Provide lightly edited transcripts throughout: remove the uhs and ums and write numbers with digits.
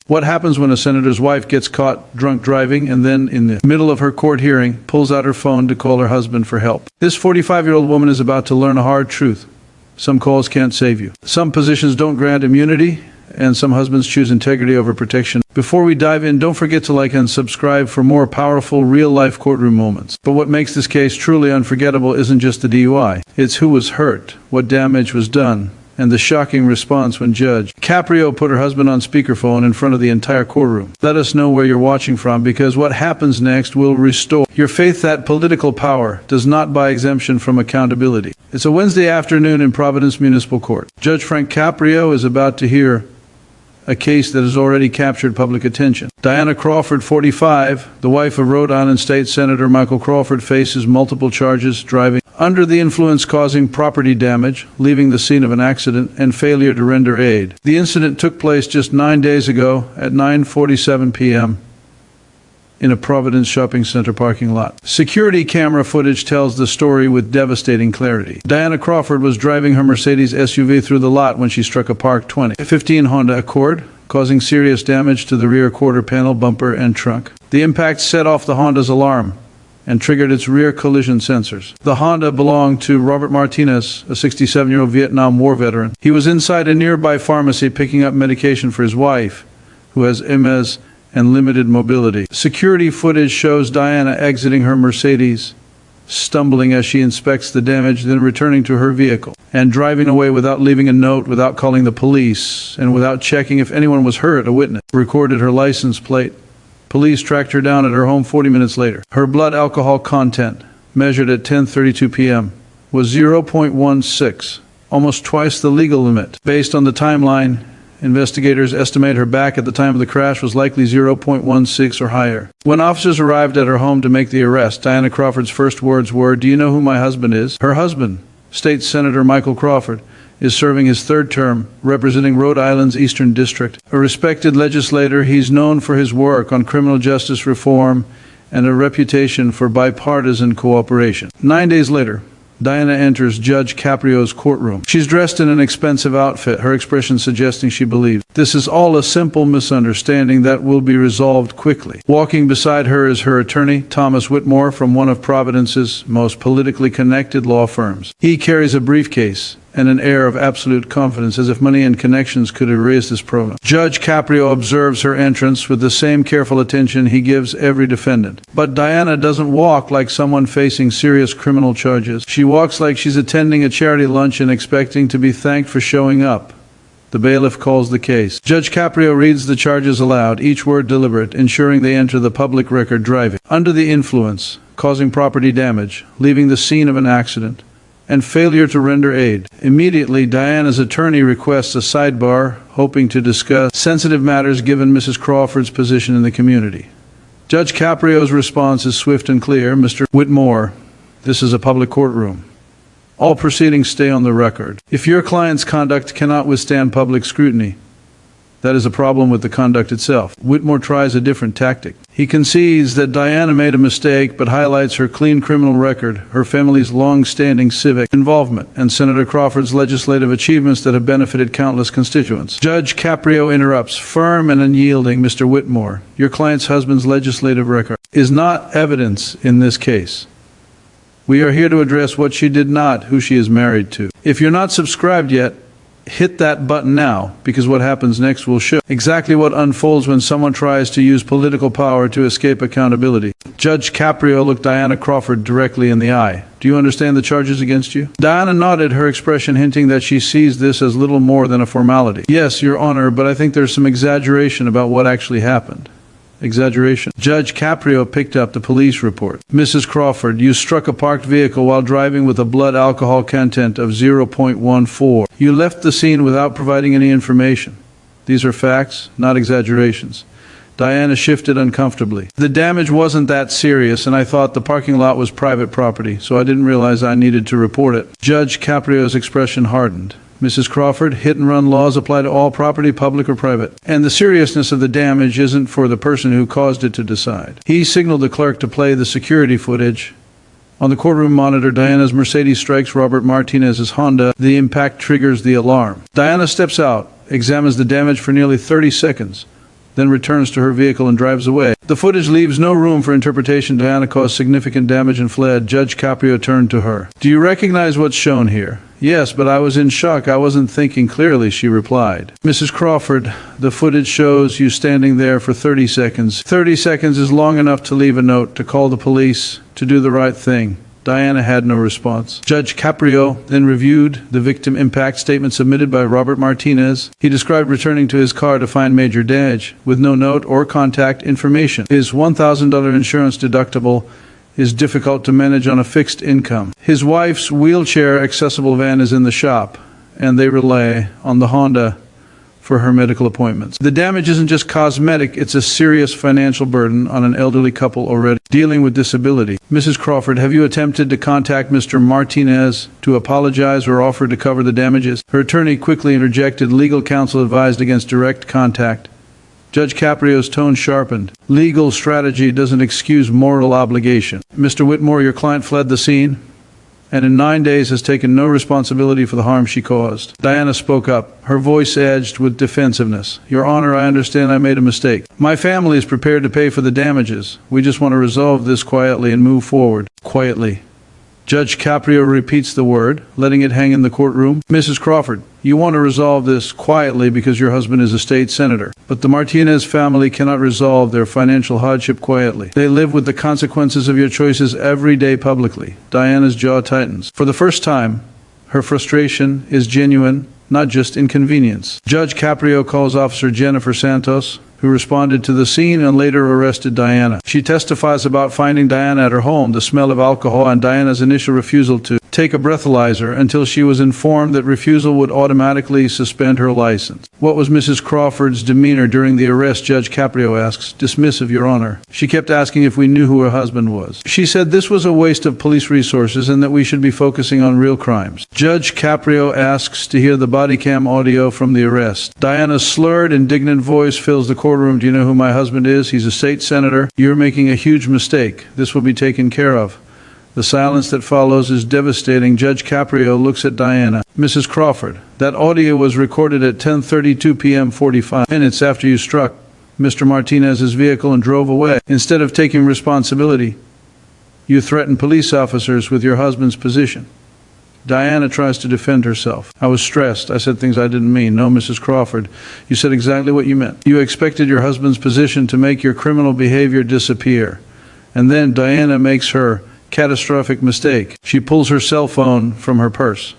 What happens when a senator's wife gets caught drunk driving and then, in the middle of her court hearing, pulls out her phone to call her husband for help? This 45-year-old woman is about to learn a hard truth. Some calls can't save you. Some positions don't grant immunity, and some husbands choose integrity over protection. Before we dive in, don't forget to like and subscribe for more powerful, real-life courtroom moments. But what makes this case truly unforgettable isn't just the DUI. It's who was hurt, what damage was done, and the shocking response when Judge Caprio put her husband on speakerphone in front of the entire courtroom. Let us know where you're watching from, because what happens next will restore your faith that political power does not buy exemption from accountability. It's a Wednesday afternoon in Providence Municipal Court. Judge Frank Caprio is about to hear a case that has already captured public attention. Diana Crawford, 45, the wife of Rhode Island State Senator Michael Crawford, faces multiple charges: driving under the influence causing property damage, leaving the scene of an accident, and failure to render aid. The incident took place just 9 days ago at 9:47 p.m. in a Providence shopping center parking lot. Security camera footage tells the story with devastating clarity. Diana Crawford was driving her Mercedes SUV through the lot when she struck a parked 2015 Honda Accord, causing serious damage to the rear quarter panel, bumper, and trunk. The impact set off the Honda's alarm and triggered its rear collision sensors. The Honda belonged to Robert Martinez, a 67-year-old Vietnam War veteran. He was inside a nearby pharmacy picking up medication for his wife, who has MS and limited mobility. Security footage shows Diana exiting her Mercedes, stumbling as she inspects the damage, then returning to her vehicle, and driving away without leaving a note, without calling the police, and without checking if anyone was hurt. A witness recorded her license plate. Police tracked her down at her home 40 minutes later. Her blood alcohol content, measured at 10:32 p.m., was 0.16, almost twice the legal limit. Based on the timeline, investigators estimate her back at the time of the crash was likely 0.16 or higher. When officers arrived at her home to make the arrest, Diana Crawford's first words were, "Do you know who my husband is?" Her husband, State Senator Michael Crawford, is serving his third term, representing Rhode Island's Eastern District. A respected legislator, he's known for his work on criminal justice reform and a reputation for bipartisan cooperation. 9 days later, Diana enters Judge Caprio's courtroom. She's dressed in an expensive outfit, her expression suggesting she believes this is all a simple misunderstanding that will be resolved quickly. Walking beside her is her attorney, Thomas Whitmore, from one of Providence's most politically connected law firms. He carries a briefcase and an air of absolute confidence, as if money and connections could erase this problem. Judge Caprio observes her entrance with the same careful attention he gives every defendant. But Diana doesn't walk like someone facing serious criminal charges. She walks like she's attending a charity lunch and expecting to be thanked for showing up. The bailiff calls the case. Judge Caprio reads the charges aloud, each word deliberate, ensuring they enter the public record: driving under the influence, causing property damage, leaving the scene of an accident, and failure to render aid. Immediately, Diana's attorney requests a sidebar, hoping to discuss sensitive matters given Mrs. Crawford's position in the community. Judge Caprio's response is swift and clear. "Mr. Whitmore, this is a public courtroom. All proceedings stay on the record. If your client's conduct cannot withstand public scrutiny, that is a problem with the conduct itself." Whitmore tries a different tactic. He concedes that Diana made a mistake, but highlights her clean criminal record, her family's long-standing civic involvement, and Senator Crawford's legislative achievements that have benefited countless constituents. Judge Caprio interrupts, firm and unyielding. "Mr. Whitmore, your client's husband's legislative record is not evidence in this case. We are here to address what she did not, who she is married to. If you're not subscribed yet, hit that button now, because what happens next will show exactly what unfolds when someone tries to use political power to escape accountability." Judge Caprio looked Diana Crawford directly in the eye. "Do you understand the charges against you?" Diana nodded, her expression hinting that she sees this as little more than a formality. "Yes, Your Honor, but I think there's some exaggeration about what actually happened." Exaggeration. Judge Caprio picked up the police report. "Mrs. Crawford, you struck a parked vehicle while driving with a blood alcohol content of 0.14. You left the scene without providing any information. These are facts, not exaggerations." Diana shifted uncomfortably. "The damage wasn't that serious, and I thought the parking lot was private property, so I didn't realize I needed to report it." Judge Caprio's expression hardened. "Mrs. Crawford, hit-and-run laws apply to all property, public or private, and the seriousness of the damage isn't for the person who caused it to decide." He signaled the clerk to play the security footage. On the courtroom monitor, Diana's Mercedes strikes Robert Martinez's Honda. The impact triggers the alarm. Diana steps out, examines the damage for nearly 30 seconds, then returns to her vehicle and drives away. The footage leaves no room for interpretation. Diana caused significant damage and fled. Judge Caprio turned to her. Do you recognize what's shown here? Yes, but I was in shock. I wasn't thinking clearly, she replied. Mrs. Crawford, the footage shows you standing there for 30 seconds. 30 seconds is long enough to leave a note, to call the police, to do the right thing. Diana had no response. Judge Caprio then reviewed the victim impact statement submitted by Robert Martinez. He described returning to his car to find major damage, with no note or contact information. His $1,000 insurance deductible is difficult to manage on a fixed income. His wife's wheelchair-accessible van is in the shop, and they rely on the Honda for her medical appointments. The damage isn't just cosmetic, it's a serious financial burden on an elderly couple already dealing with disability. Mrs. Crawford, have you attempted to contact Mr. Martinez to apologize or offer to cover the damages? Her attorney quickly interjected. Legal counsel advised against direct contact. Judge Caprio's tone sharpened. Legal strategy doesn't excuse moral obligation. Mr. Whitmore, your client fled the scene and in 9 days has taken no responsibility for the harm she caused. Diana spoke up, her voice edged with defensiveness. Your Honor, I understand I made a mistake. My family is prepared to pay for the damages. We just want to resolve this quietly and move forward. Quietly. Judge Caprio repeats the word, letting it hang in the courtroom. Mrs. Crawford, you want to resolve this quietly because your husband is a state senator. But the Martinez family cannot resolve their financial hardship quietly. They live with the consequences of your choices every day publicly. Diana's jaw tightens. For the first time, her frustration is genuine, not just inconvenience. Judge Caprio calls Officer Jennifer Santos, who responded to the scene and later arrested Diana. She testifies about finding Diana at her home, the smell of alcohol, and Diana's initial refusal to take a breathalyzer until she was informed that refusal would automatically suspend her license. What was Mrs. Crawford's demeanor during the arrest? Judge Caprio asks. Dismissive, Your Honor. She kept asking if we knew who her husband was. She said this was a waste of police resources and that we should be focusing on real crimes. Judge Caprio asks to hear the body cam audio from the arrest. Diana's slurred, indignant voice fills the courtroom. Do you know who my husband is? He's a state senator. You're making a huge mistake. This will be taken care of. The silence that follows is devastating. Judge Caprio looks at Diana. Mrs. Crawford, that audio was recorded at 10:32 p.m. 45 minutes after you struck Mr. Martinez's vehicle and drove away. Instead of taking responsibility, you threatened police officers with your husband's position. Diana tries to defend herself. I was stressed. I said things I didn't mean. No, Mrs. Crawford, you said exactly what you meant. You expected your husband's position to make your criminal behavior disappear. And then Diana makes her catastrophic mistake. She pulls her cell phone from her purse.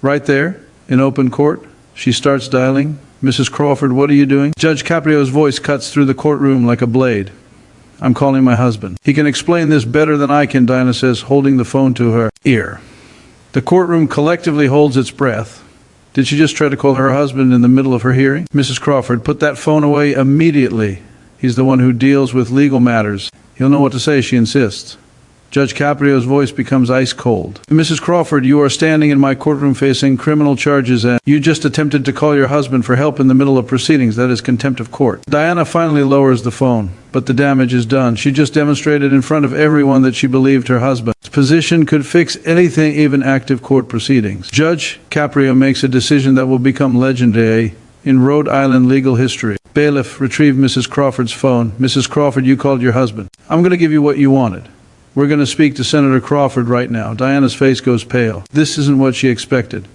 Right there, in open court, she starts dialing. Mrs. Crawford, what are you doing? Judge Caprio's voice cuts through the courtroom like a blade. I'm calling my husband. He can explain this better than I can, Diana says, holding the phone to her ear. The courtroom collectively holds its breath. Did she just try to call her husband in the middle of her hearing? Mrs. Crawford, put that phone away immediately. He's the one who deals with legal matters. He'll know what to say, she insists. Judge Caprio's voice becomes ice cold. Mrs. Crawford, you are standing in my courtroom facing criminal charges and you just attempted to call your husband for help in the middle of proceedings. That is contempt of court. Diana finally lowers the phone, but the damage is done. She just demonstrated in front of everyone that she believed her husband's position could fix anything, even active court proceedings. Judge Caprio makes a decision that will become legendary in Rhode Island legal history. Bailiff, retrieve Mrs. Crawford's phone. Mrs. Crawford, you called your husband. I'm going to give you what you wanted. We're going to speak to Senator Crawford right now. Diana's face goes pale. This isn't what she expected.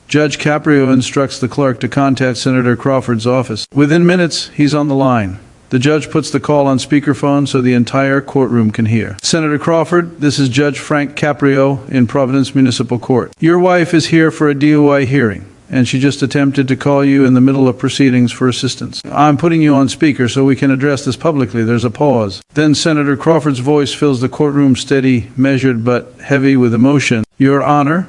Judge Caprio instructs the clerk to contact Senator Crawford's office. Within minutes, he's on the line. The judge puts the call on speakerphone so the entire courtroom can hear. Senator Crawford, this is Judge Frank Caprio in Providence Municipal Court. Your wife is here for a DUI hearing, and she just attempted to call you in the middle of proceedings for assistance. I'm putting you on speaker so we can address this publicly. There's a pause. Then Senator Crawford's voice fills the courtroom, steady, measured, but heavy with emotion. Your Honor,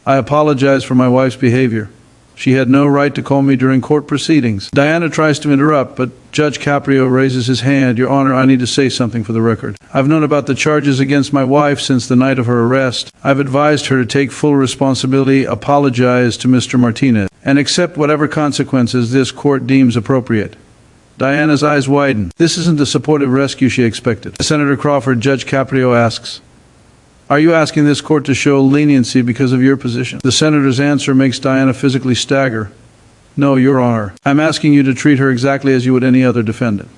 I apologize for my wife's behavior. She had no right to call me during court proceedings. Diana tries to interrupt, but Judge Caprio raises his hand. Your Honor, I need to say something for the record. I've known about the charges against my wife since the night of her arrest. I've advised her to take full responsibility, apologize to Mr. Martinez, and accept whatever consequences this court deems appropriate. Diana's eyes widen. This isn't the supportive rescue she expected. Senator Crawford, Judge Caprio asks, are you asking this court to show leniency because of your position? The senator's answer makes Diana physically stagger. No, Your Honor. I'm asking you to treat her exactly as you would any other defendant.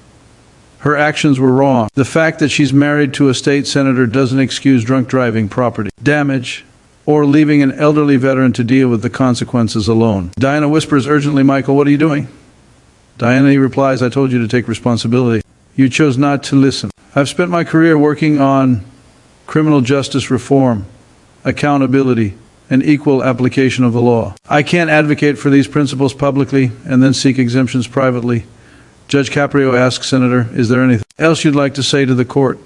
Her actions were wrong. The fact that she's married to a state senator doesn't excuse drunk driving, property damage, or leaving an elderly veteran to deal with the consequences alone. Diana whispers urgently, Michael, what are you doing? Diana replies, I told you to take responsibility. You chose not to listen. I've spent my career working on criminal justice reform, accountability, and equal application of the law. I can't advocate for these principles publicly and then seek exemptions privately. Judge Caprio asks Senator, is there anything else you'd like to say to the court?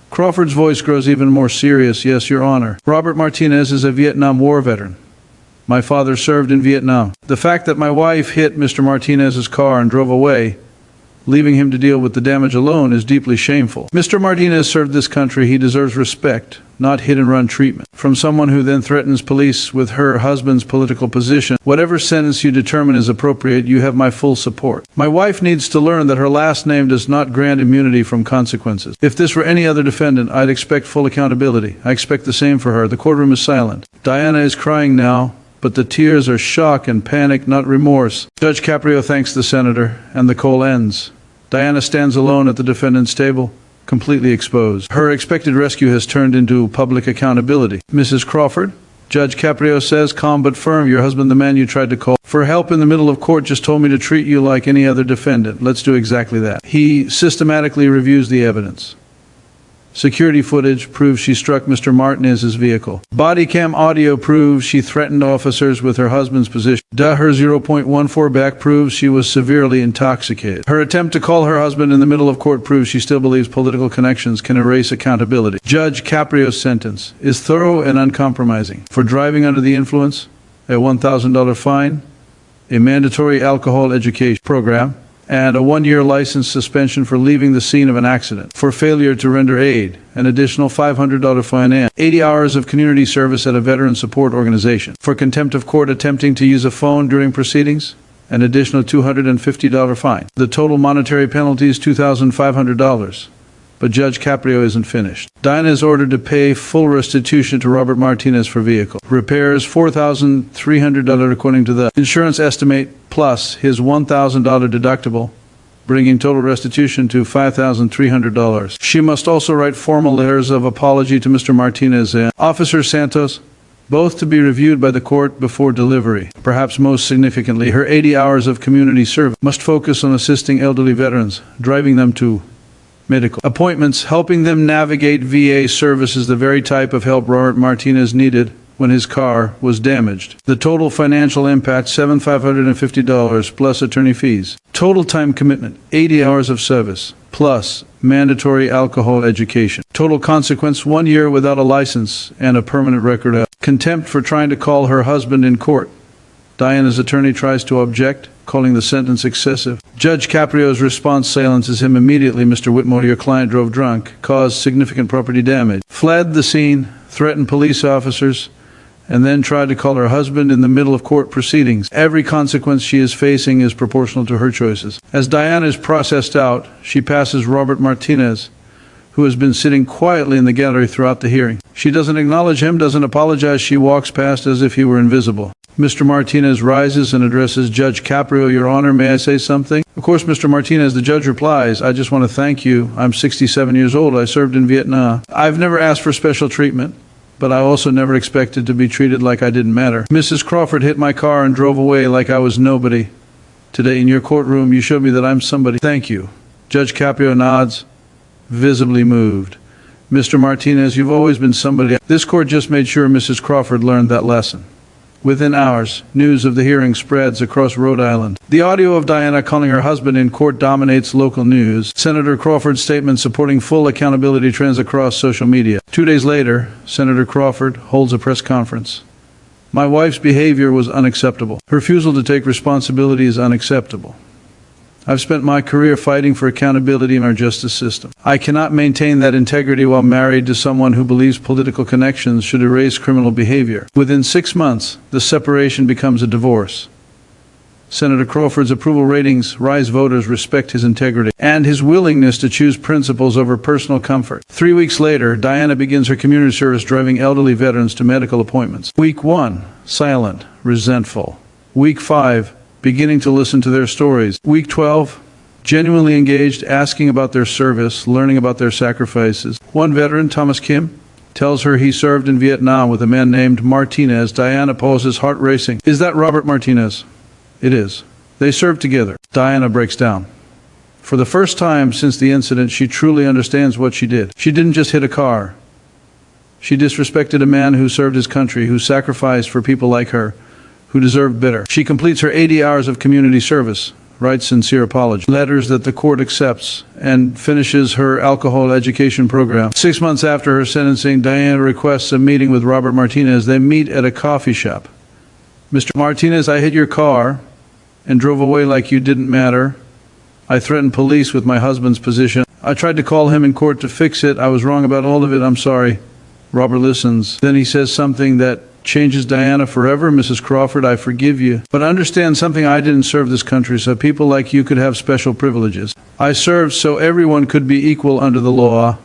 Crawford's voice grows even more serious. Yes, Your Honor. Robert Martinez is a Vietnam War veteran. My father served in Vietnam. The fact that my wife hit Mr. Martinez's car and drove away, leaving him to deal with the damage alone, is deeply shameful. Mr. Martinez served this country. He deserves respect, not hit-and-run treatment. From someone who then threatens police with her husband's political position, whatever sentence you determine is appropriate, you have my full support. My wife needs to learn that her last name does not grant immunity from consequences. If this were any other defendant, I'd expect full accountability. I expect the same for her. The courtroom is silent. Diana is crying now, but the tears are shock and panic, not remorse. Judge Caprio thanks the senator, and the call ends. Diana stands alone at the defendant's table, completely exposed. Her expected rescue has turned into public accountability. Mrs. Crawford, Judge Caprio says, calm but firm, your husband, the man you tried to call for help in the middle of court, just told me to treat you like any other defendant. Let's do exactly that. He systematically reviews the evidence. Security footage proves she struck Mr. Martinez's vehicle. Body cam audio proves she threatened officers with her husband's position. Her 0.14 back proves she was severely intoxicated. Her attempt to call her husband in the middle of court proves she still believes political connections can erase accountability. Judge Caprio's sentence is thorough and uncompromising. For driving under the influence, a $1,000 fine, a mandatory alcohol education program, and a 1-year license suspension for leaving the scene of an accident. For failure to render aid, an additional $500 fine and 80 hours of community service at a veteran support organization. For contempt of court attempting to use a phone during proceedings, an additional $250 fine. The total monetary penalty is $2,500. But Judge Caprio isn't finished. Diana is ordered to pay full restitution to Robert Martinez for vehicle repairs, $4,300 according to the insurance estimate, plus his $1,000 deductible, bringing total restitution to $5,300. She must also write formal letters of apology to Mr. Martinez and Officer Santos, both to be reviewed by the court before delivery. Perhaps most significantly, her 80 hours of community service must focus on assisting elderly veterans, driving them to medical appointments, helping them navigate VA services, the very type of help Robert Martinez needed when his car was damaged. The total financial impact, $7,550 plus attorney fees. Total time commitment, 80 hours of service plus mandatory alcohol education. Total consequence, 1 year without a license and a permanent record of contempt for trying to call her husband in court. Diana's attorney tries to object, calling the sentence excessive. Judge Caprio's response silences him immediately. Mr. Whitmore, your client drove drunk, caused significant property damage, fled the scene, threatened police officers, and then tried to call her husband in the middle of court proceedings. Every consequence she is facing is proportional to her choices. As Diana is processed out, she passes Robert Martinez, who has been sitting quietly in the gallery throughout the hearing. She doesn't acknowledge him, doesn't apologize. She walks past as if he were invisible. Mr. Martinez rises and addresses Judge Caprio. Your Honor, may I say something? Of course, Mr. Martinez, the judge replies, I just want to thank you. I'm 67 years old. I served in Vietnam. I've never asked for special treatment, but I also never expected to be treated like I didn't matter. Mrs. Crawford hit my car and drove away like I was nobody. Today in your courtroom, you showed me that I'm somebody. Thank you. Judge Caprio nods, visibly moved. Mr. Martinez, you've always been somebody. This court just made sure Mrs. Crawford learned that lesson. Within hours, news of the hearing spreads across Rhode Island. The audio of Diana calling her husband in court dominates local news. Senator Crawford's statement supporting full accountability trends across social media. 2 days later, Senator Crawford holds a press conference. My wife's behavior was unacceptable. Her refusal to take responsibility is unacceptable. I've spent my career fighting for accountability in our justice system. I cannot maintain that integrity while married to someone who believes political connections should erase criminal behavior. Within 6 months, the separation becomes a divorce. Senator Crawford's approval ratings rise. Voters respect his integrity and his willingness to choose principles over personal comfort. 3 weeks later, Diana begins her community service driving elderly veterans to medical appointments. Week 1, silent, resentful. Week 5, beginning to listen to their stories. Week 12, genuinely engaged, asking about their service, learning about their sacrifices. One veteran, Thomas Kim, tells her he served in Vietnam with a man named Martinez. Diana pauses, heart racing. Is that Robert Martinez? It is. They served together. Diana breaks down. For the first time since the incident, she truly understands what she did. She didn't just hit a car. She disrespected a man who served his country, who sacrificed for people like her, who deserved better. She completes her 80 hours of community service, writes sincere apology, letters that the court accepts, and finishes her alcohol education program. 6 months after her sentencing, Diana requests a meeting with Robert Martinez. They meet at a coffee shop. Mr. Martinez, I hit your car and drove away like you didn't matter. I threatened police with my husband's position. I tried to call him in court to fix it. I was wrong about all of it. I'm sorry. Robert listens. Then he says something that changes Diana forever. Mrs. Crawford, I forgive you. But understand something, I didn't serve this country so people like you could have special privileges. I served so everyone could be equal under the law.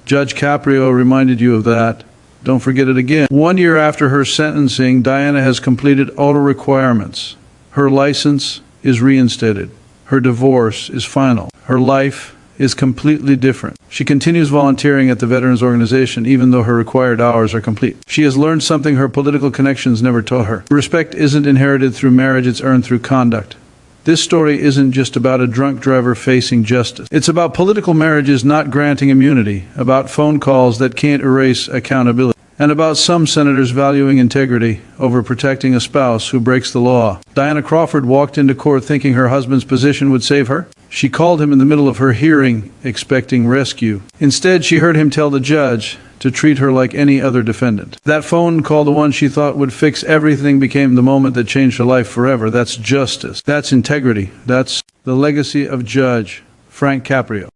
Judge Caprio reminded you of that. Don't forget it again. 1 year after her sentencing, Diana has completed all the requirements. Her license is reinstated. Her divorce is final. Her life is completely different. She continues volunteering at the Veterans Organization even though her required hours are complete. She has learned something her political connections never taught her. Respect isn't inherited through marriage, it's earned through conduct. This story isn't just about a drunk driver facing justice. It's about political marriages not granting immunity, about phone calls that can't erase accountability, and about some senators valuing integrity over protecting a spouse who breaks the law. Diana Crawford walked into court thinking her husband's position would save her. She called him in the middle of her hearing, expecting rescue. Instead, she heard him tell the judge to treat her like any other defendant. That phone call, the one she thought would fix everything, became the moment that changed her life forever. That's justice. That's integrity. That's the legacy of Judge Frank Caprio.